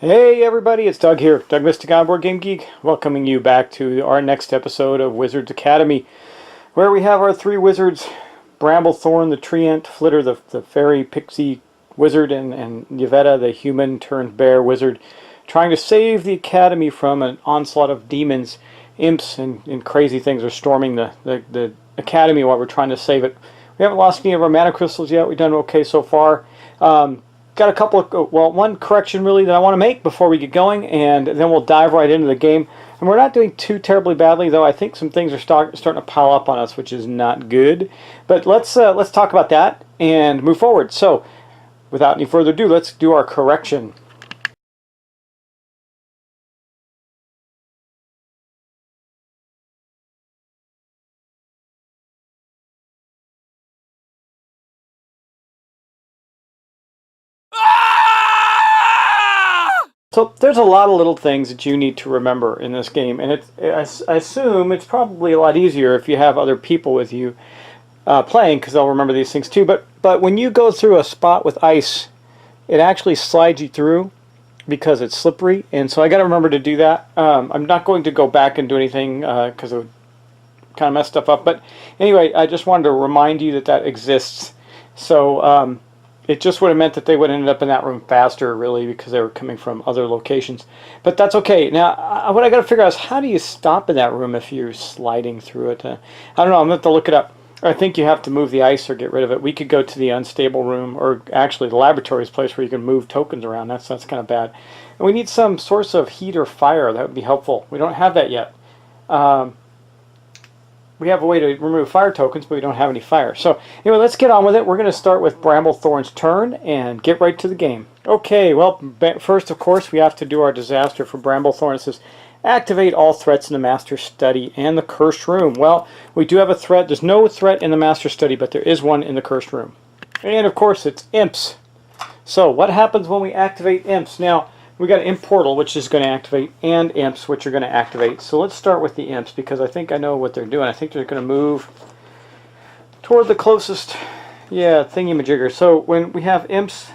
Hey everybody, it's Doug here, Doug Mystic on Board Game Geek, welcoming you back to our next episode of Wizards Academy, where we have our three wizards, Bramblethorn, the Treant, Flitter, the fairy pixie wizard, and Yvetta, the human turned bear wizard, trying to save the Academy from an onslaught of demons, imps, and crazy things are storming the Academy while we're trying to save it. We haven't lost any of our mana crystals yet. We've done okay so far. Got a couple of, well, one correction really that I want to make before we get going, and then we'll dive right into the game. And we're not doing too terribly badly, though. I think some things are starting to pile up on us, which is not good. But let's talk about that and move forward. So, without any further ado, let's do our correction. So there's a lot of little things that you need to remember in this game, and I assume it's probably a lot easier if you have other people with you playing, because they'll remember these things too. But when you go through a spot with ice, it actually slides you through because it's slippery, and so I got to remember to do that. I'm not going to go back and do anything because it would kind of mess stuff up. But anyway, I just wanted to remind you that that exists. So it just would have meant that they would have ended up in that room faster, really, because they were coming from other locations. But that's okay. Now, what I got to figure out is how do you stop in that room if you're sliding through it? I don't know. I'm going to have to look it up. I think you have to move the ice or get rid of it. We could go to the unstable room, or actually the laboratory's place where you can move tokens around. That's kind of bad. And we need some source of heat or fire. That would be helpful. We don't have that yet. We have a way to remove fire tokens, but we don't have any fire. So anyway, let's get on with it. We're going to start with Bramblethorn's turn and get right to the game. Okay, well, first, of course, we have to do our disaster for Bramblethorn. It says, activate all threats in the Master Study and the Cursed Room. Well, we do have a threat. There's no threat in the Master Study, but there is one in the Cursed Room. And, of course, it's imps. So what happens when we activate imps? Now, we got Imp Portal, which is going to activate, and imps, which are going to activate. So let's start with the imps, because I think I know what they're doing. I think they're going to move toward the closest, thingy-majigger. So when we have imps,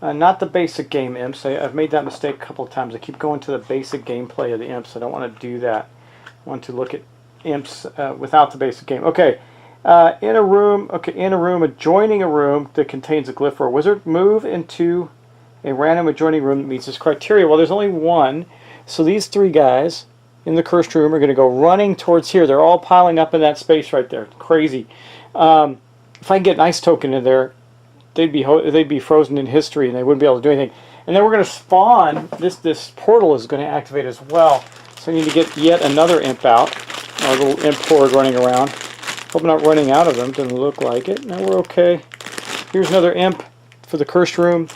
not the basic game imps. I've made that mistake a couple of times. I keep going to the basic gameplay of the imps. I don't want to do that. I want to look at imps without the basic game. Okay, in a room, adjoining a room that contains a glyph or a wizard, move into a random adjoining room that meets this criteria. Well, there's only one, so these three guys in the cursed room are going to go running towards here. They're all piling up in that space right there. Crazy. If I can get an ice token in there, they'd be frozen in history and they wouldn't be able to do anything. And then we're going to spawn. This portal is going to activate as well. So I need to get yet another imp out. Our little imp horde running around. Hope I'm not running out of them. Doesn't look like it. No, we're okay. Here's another imp for the cursed room.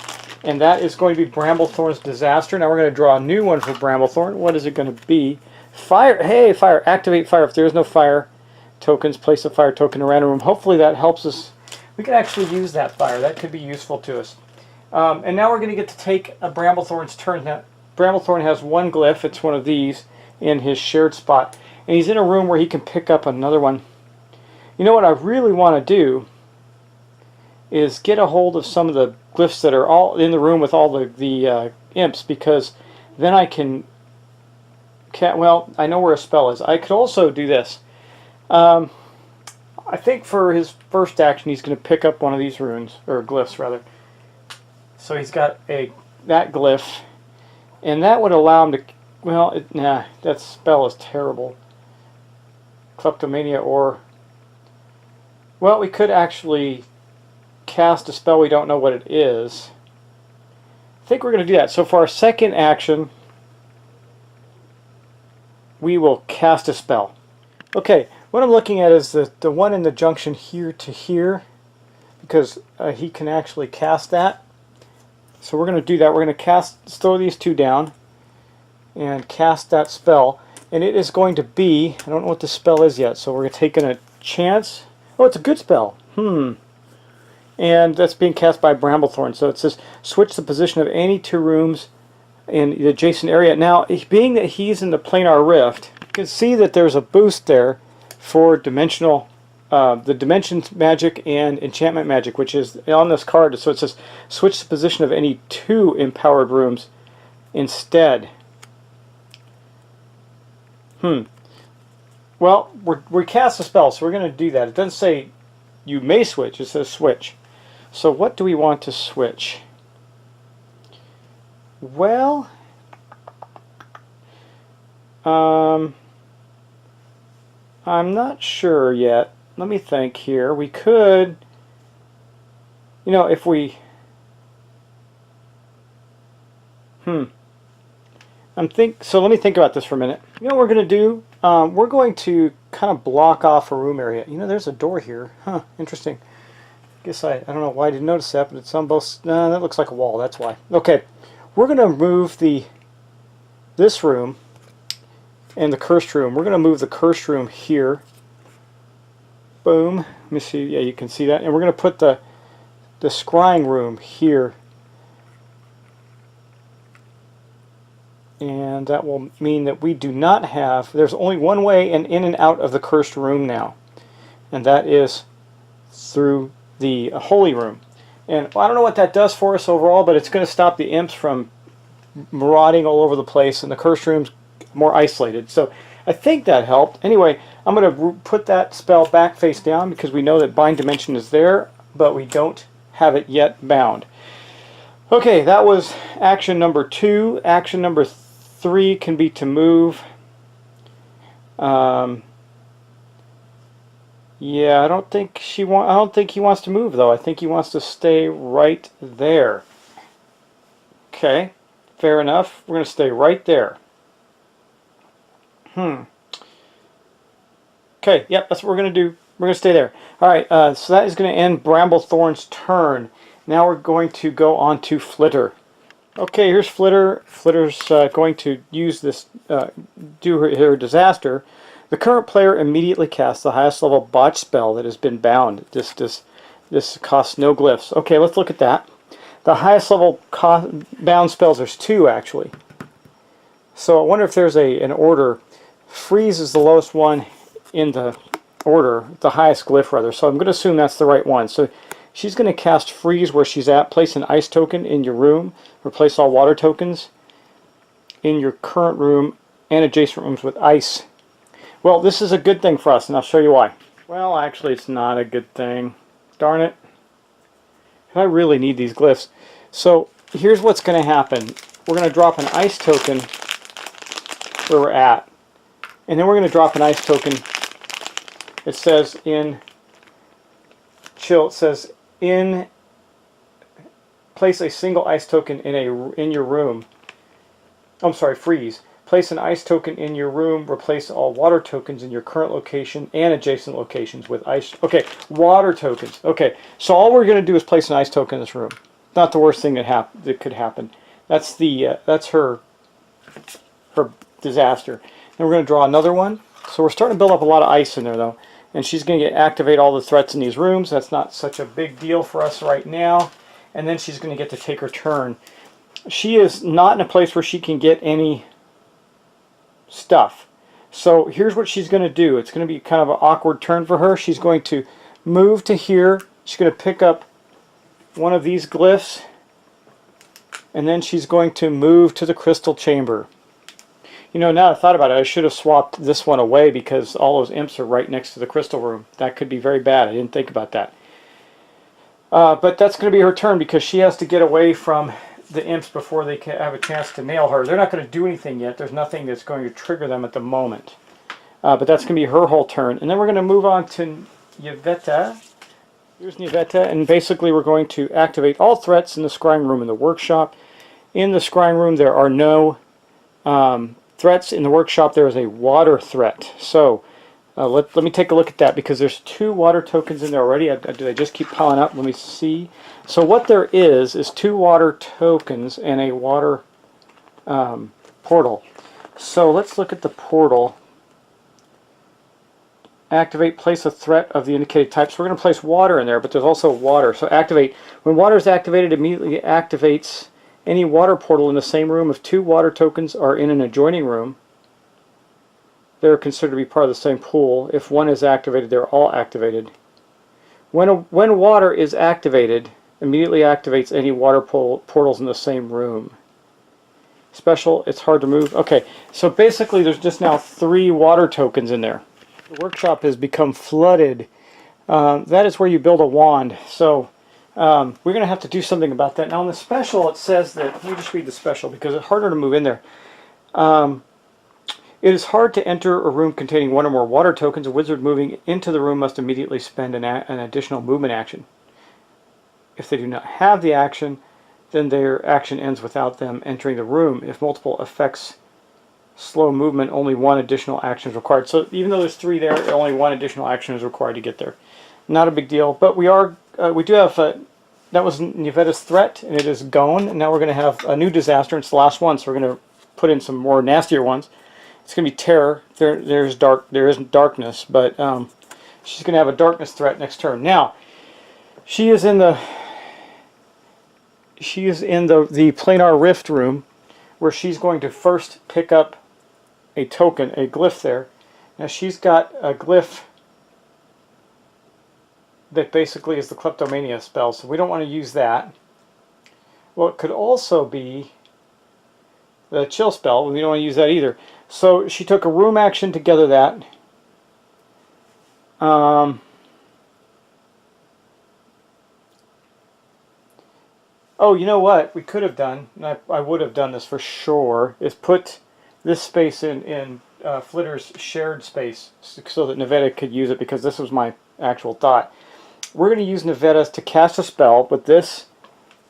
And that is going to be Bramblethorn's disaster. Now we're going to draw a new one for Bramblethorn. What is it going to be? Fire. Hey, fire. Activate fire. If there is no fire tokens, place a fire token in a random room. Hopefully that helps us. We can actually use that fire. That could be useful to us. And now we're going to get to take a Bramblethorn's turn. Now, Bramblethorn has one glyph. It's one of these in his shared spot. And he's in a room where he can pick up another one. You know what I really want to do is get a hold of some of the glyphs that are all in the room with all the imps, because then I can, well, I know where a spell is. I could also do this. I think for his first action he's going to pick up one of these runes, or glyphs rather. So he's got that glyph, and that would allow him to, well, that spell is terrible. Kleptomania, or, well, we could actually cast a spell we don't know what it is. I think we're going to do that. So for our second action, we will cast a spell. Okay, what I'm looking at is the one in the junction here to here, because he can actually cast that. So we're going to do that. We're going to throw these two down and cast that spell. And it is going to be, I don't know what the spell is yet, so we're taking a chance. Oh, it's a good spell. And that's being cast by Bramblethorn. So it says, switch the position of any two rooms in the adjacent area. Now, being that he's in the planar rift, you can see that there's a boost there for dimensional, the dimensions magic and enchantment magic, which is on this card. So it says, switch the position of any two empowered rooms instead. Well, we cast a spell, so we're going to do that. It doesn't say you may switch, it says switch. So what do we want to switch? Well, I'm not sure yet. Let me think here. We could, you know, if we, so let me think about this for a minute. You know what we're going to do? We're going to kind of block off a room area. You know, there's a door here. Huh, interesting. Guess I don't know why I didn't notice that, but it's on both. No, that looks like a wall. That's why. Okay, we're going to move this room and the cursed room. We're going to move the cursed room here. Boom. Let me see. Yeah, you can see that. And we're going to put the scrying room here. And that will mean that we do not have, there's only one way in and out of the cursed room now. And that is through the holy room. And I don't know what that does for us overall, but it's going to stop the imps from marauding all over the place, and the cursed room's more isolated. So I think that helped. Anyway, I'm going to put that spell back face down because we know that Bind Dimension is there, but we don't have it yet bound. Okay, that was action number 2. Action number 3 can be to move. Yeah, I don't think he wants to move though. I think he wants to stay right there. Okay, fair enough. We're going to stay right there. Okay, yep, that's what we're going to do. We're going to stay there. Alright, so that is going to end Bramblethorn's turn. Now we're going to go on to Flitter. Okay, here's Flitter. Flitter's going to use this, do her disaster. The current player immediately casts the highest level botch spell that has been bound. This costs no glyphs. Okay, let's look at that. The highest level bound spells, there's 2 actually. So I wonder if there's an order. Freeze is the lowest one in the order, the highest glyph rather. So I'm going to assume that's the right one. So she's going to cast Freeze where she's at. Place an ice token in your room. Replace all water tokens in your current room and adjacent rooms with ice. Well, this is a good thing for us, and I'll show you why. Well, actually, it's not a good thing. Darn it. I really need these glyphs. So here's what's going to happen. We're going to drop an ice token where we're at. And then we're going to drop an ice token. It says in chill, it says in place a single ice token in your room. I'm sorry, freeze. Place an ice token in your room. Replace all water tokens in your current location and adjacent locations with ice. Okay, water tokens. Okay, so all we're going to do is place an ice token in this room. Not the worst thing that could happen. That's that's her disaster. Then we're going to draw another one. So we're starting to build up a lot of ice in there though. And she's going to activate all the threats in these rooms. That's not such a big deal for us right now. And then she's going to get to take her turn. She is not in a place where she can get any stuff. So here's what she's going to do. It's going to be kind of an awkward turn for her. She's going to move to here. She's going to pick up one of these glyphs. And then she's going to move to the crystal chamber. You know, now I thought about it, I should have swapped this one away because all those imps are right next to the crystal room. That could be very bad. I didn't think about that. But that's going to be her turn because she has to get away from the imps before they can have a chance to nail her. They're not going to do anything yet. There's nothing that's going to trigger them at the moment. But that's going to be her whole turn. And then we're going to move on to Yvetta. Here's Yvetta, and basically we're going to activate all threats in the scrying room in the workshop. In the scrying room there are no threats. In the workshop there is a water threat. So let me take a look at that because there's 2 water tokens in there already. Do they just keep piling up? Let me see. So what there is 2 water tokens and a water portal. So let's look at the portal. Activate, place a threat of the indicated type. So we're going to place water in there, but there's also water. So activate. When water is activated, it immediately activates any water portal in the same room. If 2 water tokens are in an adjoining room, they're considered to be part of the same pool. If one is activated, they're all activated. When water is activated, immediately activates any water portals in the same room. Special, it's hard to move. Okay, so basically there's just now 3 water tokens in there. The workshop has become flooded. That is where you build a wand. So we're going to have to do something about that. Now in the special it says that, let me just read the special because it's harder to move in there. It is hard to enter a room containing 1 or more water tokens. A wizard moving into the room must immediately spend an additional movement action. If they do not have the action, then their action ends without them entering the room. If multiple effects slow movement, only 1 additional action is required. So even though there's 3 there, only 1 additional action is required to get there. Not a big deal, but we do have, that was Nivetta's threat, and it is gone, and now we're going to have a new disaster, and it's the last one, so we're going to put in some more nastier ones. It's going to be terror. There isn't darkness, but she's going to have a darkness threat next turn. Now, she is in the planar rift room, where she's going to first pick up a token, a glyph there. Now she's got a glyph that basically is the kleptomania spell, so we don't want to use that. Well, it could also be the chill spell. We don't want to use that either. So she took a room action to gather that. Oh, you know what we could have done, and I would have done this for sure, is put this space in Flitter's shared space so that Nivetta could use it, because this was my actual thought. We're going to use Nivetta to cast a spell with this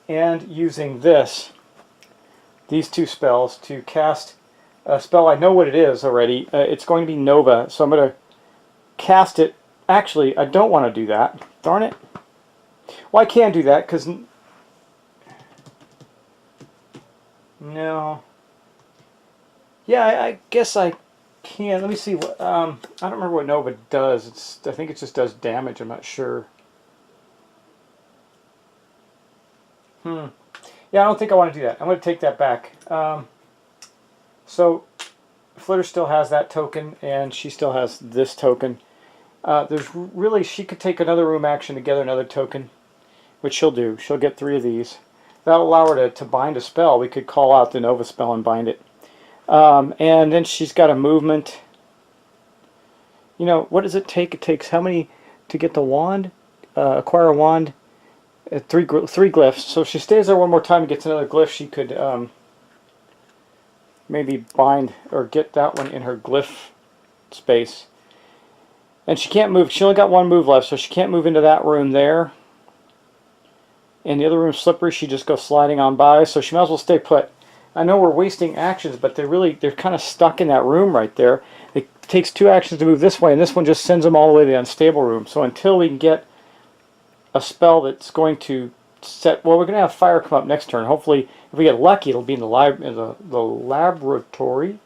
and using this, these 2 spells, to cast a spell. I know what it is already. It's going to be Nova, so I'm going to cast it. Actually, I don't want to do that. Darn it. Well, I can do that because... No. Yeah, I guess I can. Let me see. What I don't remember what Nova does. I think it just does damage. I'm not sure. Yeah, I don't think I want to do that. I'm going to take that back. So, Flitter still has that token, and she still has this token. She could take another room action to gather another token, which she'll do. She'll get 3 of these. That'll allow her to bind a spell. We could call out the Nova spell and bind it. And then she's got a movement. You know, what does it take? It takes how many to get the wand? Acquire a wand. 3 glyphs. So if she stays there one more time and gets another glyph, she could maybe bind or get that one in her glyph space. And she can't move. She only got 1 move left, so she can't move into that room there. And the other room's slippery. She just goes sliding on by, so she might as well stay put. I know we're wasting actions, but they're kind of stuck in that room right there. It takes 2 actions to move this way, and this one just sends them all the way to the unstable room. So until we can get a spell that's going to set... Well, we're going to have fire come up next turn. Hopefully, if we get lucky, it'll be in the laboratory.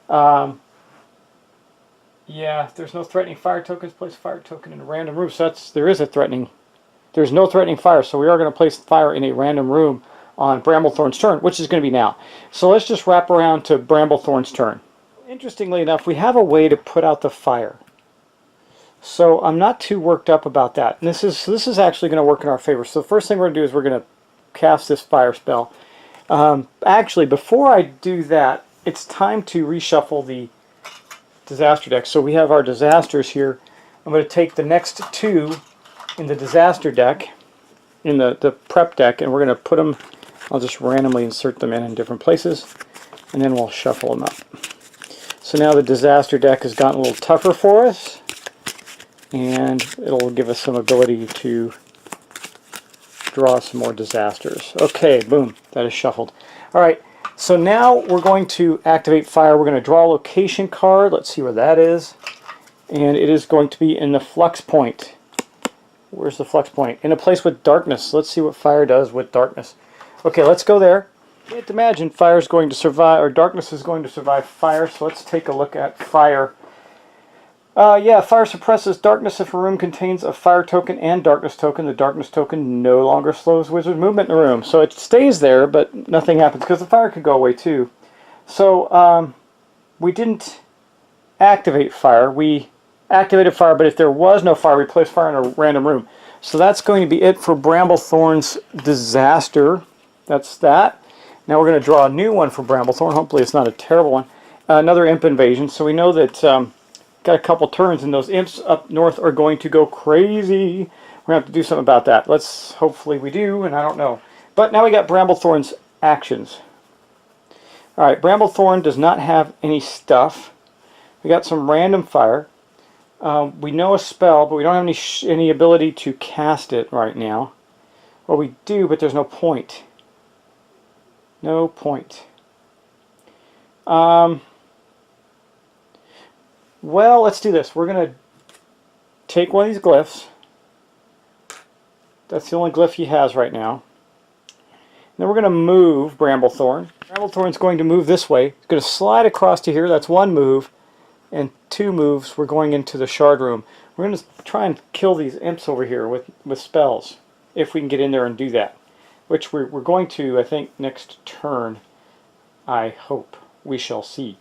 Yeah, if there's no threatening fire tokens, place a fire token in a random room. So there's no threatening fire, so we are going to place fire in a random room on Bramblethorn's turn, which is going to be now. So let's just wrap around to Bramblethorn's turn. Interestingly enough, we have a way to put out the fire. So I'm not too worked up about that. And this is actually going to work in our favor. So the first thing we're going to do is we're going to cast this fire spell. Actually, before I do that, it's time to reshuffle the disaster deck. So we have our disasters here. I'm going to take the next 2 in the disaster deck, in the prep deck, and we're going to put them... I'll just randomly insert them in different places, and then we'll shuffle them up. So now the disaster deck has gotten a little tougher for us, and it'll give us some ability to draw some more disasters. Okay, boom, that is shuffled. Alright, so now we're going to activate fire. We're going to draw a location card. Let's see where that is. And it is going to be in the flux point. Where's the flux point? In a place with darkness. Let's see what fire does with darkness. Okay, let's go there. You can't imagine fire is going to survive, or darkness is going to survive fire, so let's take a look at fire. Yeah, fire suppresses darkness if a room contains a fire token and darkness token. The darkness token no longer slows wizard movement in the room. So it stays there, but nothing happens, because the fire could go away too. So we didn't activate fire. We activated fire, but if there was no fire, we placed fire in a random room. So that's going to be it for Bramblethorn's disaster. That's that. Now we're going to draw a new one for Bramblethorn. Hopefully it's not a terrible one. Another imp invasion. So we know that got a couple turns, and those imps up north are going to go crazy. We're going to have to do something about that. Hopefully we do, and I don't know. But now we got Bramblethorn's actions. Alright, Bramblethorn does not have any stuff. We got some random fire. We know a spell, but we don't have any ability to cast it right now. Well, we do, but there's no point. No point. Well, let's do this. We're going to take one of these glyphs. That's the only glyph he has right now. And then we're going to move Bramblethorn. Bramblethorn's going to move this way. He's going to slide across to here. That's one move. And 2 moves, we're going into the shard room. We're going to try and kill these imps over here with spells, if we can get in there and do that. Which we're going to, I think, next turn. I hope. We shall see.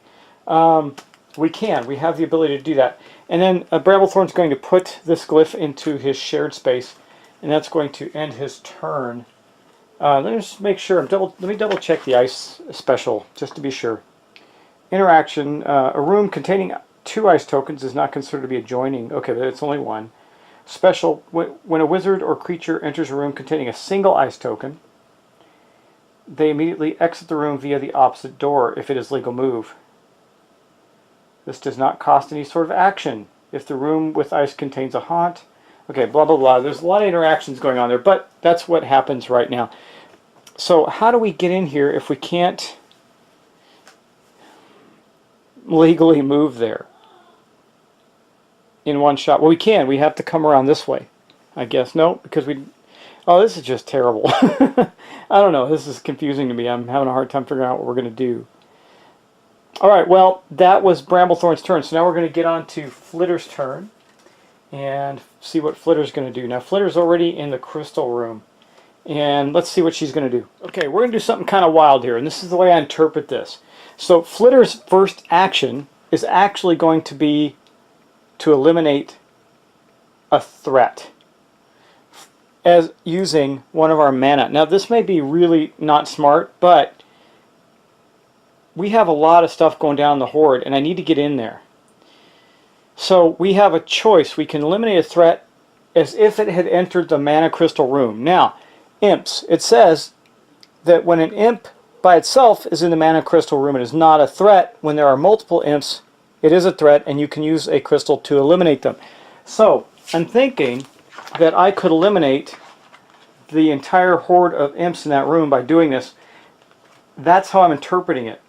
We can. We have the ability to do that. And then Bramblethorn's going to put this glyph into his shared space, and that's going to end his turn. Let me just make sure. Let me double check the ice special, just to be sure. Interaction. A room containing 2 ice tokens is not considered to be adjoining. Okay, but it's only 1. Special. When a wizard or creature enters a room containing a single ice token, they immediately exit the room via the opposite door if it is legal move. This does not cost any sort of action. If the room with ice contains a haunt. Okay, blah, blah, blah. There's a lot of interactions going on there, but that's what happens right now. So how do we get in here if we can't legally move there in one shot? Well, we can. We have to come around this way, I guess. No, because we... Oh, this is just terrible. I don't know. This is confusing to me. I'm having a hard time figuring out what we're going to do. Alright, well, that was Bramblethorn's turn. So now we're going to get on to Flitter's turn and see what Flitter's going to do. Now, Flitter's already in the crystal room. And let's see what she's going to do. Okay, we're going to do something kind of wild here, and this is the way I interpret this. So Flitter's first action is actually going to be to eliminate a threat as using one of our mana. Now, this may be really not smart, but we have a lot of stuff going down the Hoard, and I need to get in there. So we have a choice. We can eliminate a threat as if it had entered the mana crystal room. Now, imps. It says that when an imp by itself is in the mana crystal room, it is not a threat. When there are multiple imps, it is a threat, and you can use a crystal to eliminate them. So I'm thinking that I could eliminate the entire horde of imps in that room by doing this. That's how I'm interpreting it.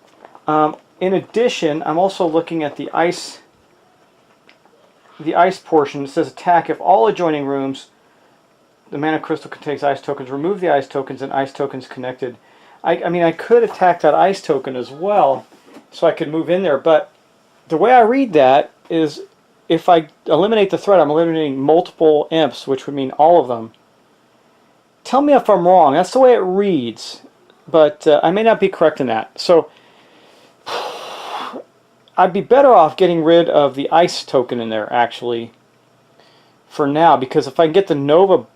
In addition, I'm also looking at the ice portion. It says attack if all adjoining rooms the mana crystal contains ice tokens. Remove the ice tokens and ice tokens connected. I mean, I could attack that ice token as well, so I could move in there. But the way I read that is, if I eliminate the threat, I'm eliminating multiple imps, which would mean all of them. Tell me if I'm wrong. That's the way it reads, but I may not be correct in that. So I'd be better off getting rid of the ice token in there, actually, for now, because if I can get the Nova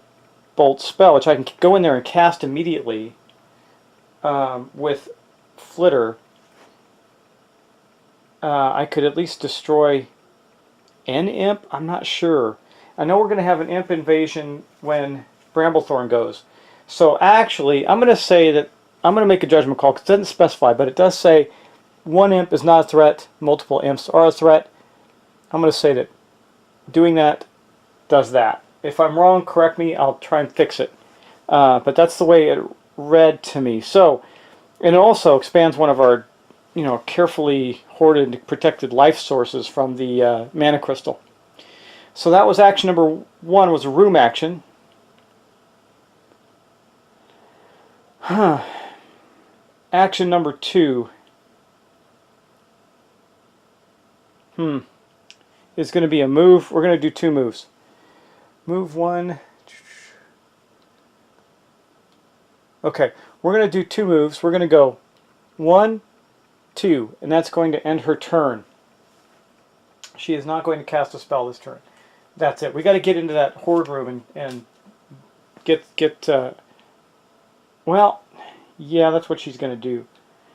Bolt spell, which I can go in there and cast immediately with Flitter, I could at least destroy an imp. I'm not sure. I know we're going to have an imp invasion when Bramblethorn goes. So actually, I'm going to say that I'm going to make a judgment call, because it doesn't specify, but it does say one imp is not a threat, multiple imps are a threat. I'm going to say that doing that does that. If I'm wrong, correct me. I'll try and fix it. But that's the way it read to me. So, and it also expands one of our, carefully hoarded, protected life sources from the mana crystal. So that was action number 1. Was a room action. Action number 2. Is going to be a move. We're going to do 2 moves. Move 1. Okay, we're going to do 2 moves. We're going to go 1, 2, and that's going to end her turn. She is not going to cast a spell this turn. That's it. We got to get into that Hoard room and get well, Yeah, that's what she's going to do.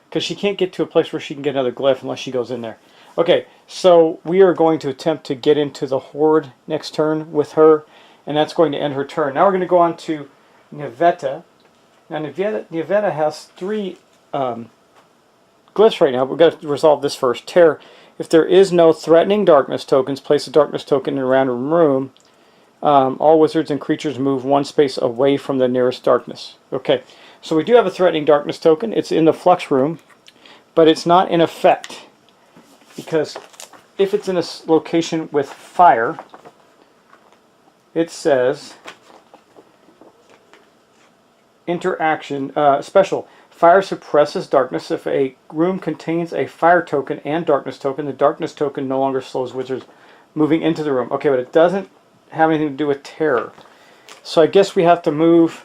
Because she can't get to a place where she can get another glyph unless she goes in there. Okay, so we are going to attempt to get into the Hoard next turn with her, and that's going to end her turn. Now we're going to go on to Niveta. Now Niveta has 3 glyphs right now. We've got to resolve this first. Terror. If there is no threatening darkness tokens, place a darkness token in a random room. All wizards and creatures move 1 space away from the nearest darkness. Okay, so we do have a threatening darkness token. It's in the flux room, but it's not in effect. Because if it's in a location with fire, it says interaction special. Fire suppresses darkness. If a room contains a fire token and darkness token, the darkness token no longer slows wizards moving into the room. Okay, but it doesn't have anything to do with terror. So I guess we have to move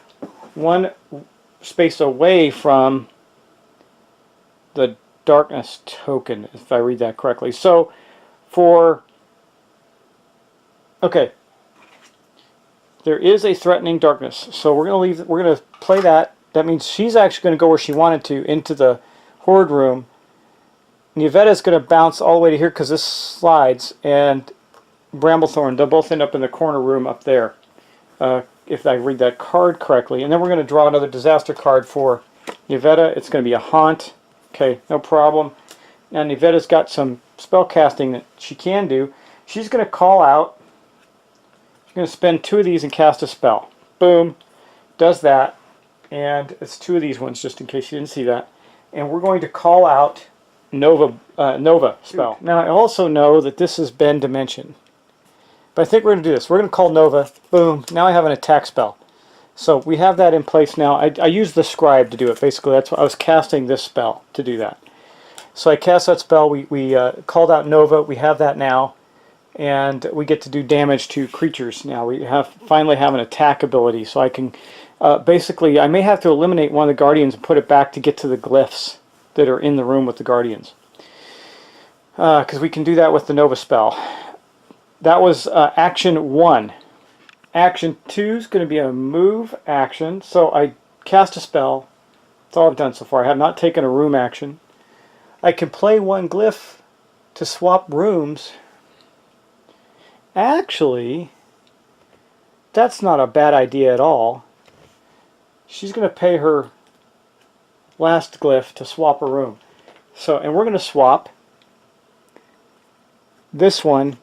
1 space away from the darkness token, if I read that correctly. So for, okay, there is a threatening darkness. So we're going to leave, we're going to play that. That means she's actually going to go where she wanted to, into the Hoard room. Niveta is going to bounce all the way to here because this slides, and Bramblethorn, they'll both end up in the corner room up there, if I read that card correctly. And then we're going to draw another disaster card for Niveta. It's going to be a haunt. Okay, no problem. Now Niveta's got some spell casting that she can do. She's going to call out. She's going to spend 2 of these and cast a spell. Boom. Does that. And it's 2 of these ones, just in case you didn't see that. And we're going to call out Nova spell. Now I also know that this is Bend Dimension. But I think we're going to do this. We're going to call Nova. Boom. Now I have an attack spell. So we have that in place now. I used the scribe to do it. Basically, that's what I was casting this spell to do that. So I cast that spell. We called out Nova. We have that now, and we get to do damage to creatures now. We finally have an attack ability, so I can basically, I may have to eliminate one of the guardians and put it back to get to the glyphs that are in the room with the guardians, because we can do that with the Nova spell. That was action 1. Action 2 is going to be a move action. So I cast a spell. That's all I've done so far. I have not taken a room action. I can play 1 glyph to swap rooms. Actually, that's not a bad idea at all. She's going to pay her last glyph to swap a room. So, and we're going to swap this one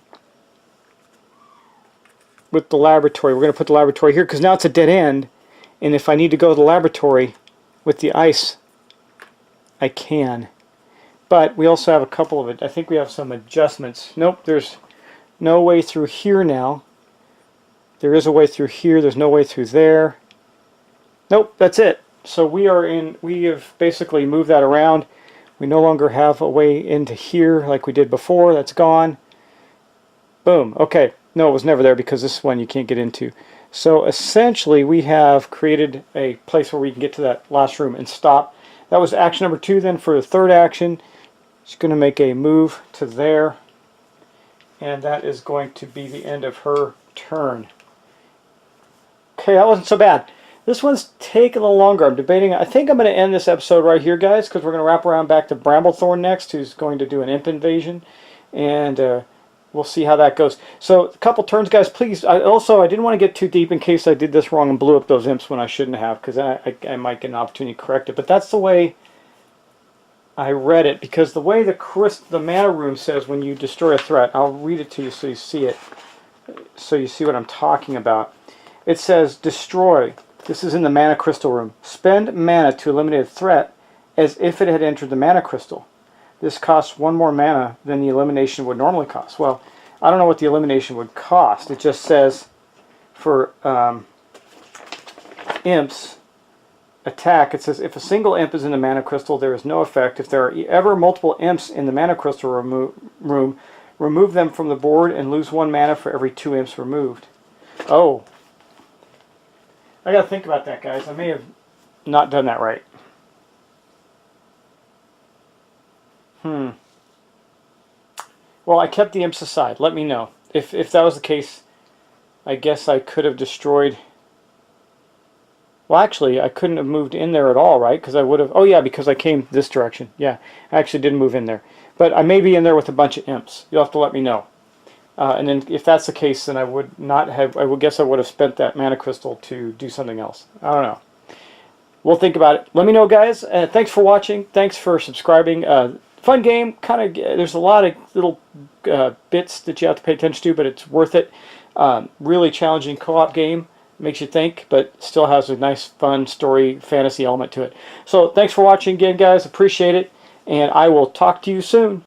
with the laboratory. We're going to put the laboratory here because now it's a dead end, and if I need to go to the laboratory with the ice, I can. But we also have a couple of it. I think we have some adjustments. Nope, there's no way through here now. There is a way through here. There's no way through there. Nope, that's it. So we have basically moved that around. We no longer have a way into here like we did before. That's gone. Boom. Okay. No, it was never there because this one you can't get into. So essentially we have created a place where we can get to that last room and stop. That was action number 2. Then for the 3rd action, she's going to make a move to there. And that is going to be the end of her turn. Okay, that wasn't so bad. This one's taking a little longer. I'm debating. I think I'm going to end this episode right here, guys, because we're going to wrap around back to Bramblethorn next, who's going to do an imp invasion. And we'll see how that goes. So a couple turns, guys. Please. I didn't want to get too deep in case I did this wrong and blew up those imps when I shouldn't have, because I might get an opportunity to correct it. But that's the way I read it, because the way the mana room says when you destroy a threat, I'll read it to you so you see it, so you see what I'm talking about. It says destroy. This is in the mana crystal room. Spend mana to eliminate a threat as if it had entered the mana crystal. This costs 1 more mana than the elimination would normally cost. Well, I don't know what the elimination would cost. It just says for imps attack, it says if a single imp is in the mana crystal, there is no effect. If there are ever multiple imps in the mana crystal room, remove them from the board and lose 1 mana for every 2 imps removed. Oh. I gotta think about that, guys. I may have not done that right. Well, I kept the imps aside. Let me know. If that was the case, I guess I could have destroyed Well, actually, I couldn't have moved in there at all, right? Because I would have... Oh, yeah, because I came this direction. Yeah, I actually didn't move in there. But I may be in there with a bunch of imps. You'll have to let me know. And then if that's the case, then I would not have... I would guess I would have spent that mana crystal to do something else. I don't know. We'll think about it. Let me know, guys. Thanks for watching. Thanks for subscribing. Fun game. Kind of. There's a lot of little bits that you have to pay attention to, but it's worth it. Really challenging co-op game. Makes you think, but still has a nice, fun story, fantasy element to it. So thanks for watching again, guys. Appreciate it, and I will talk to you soon.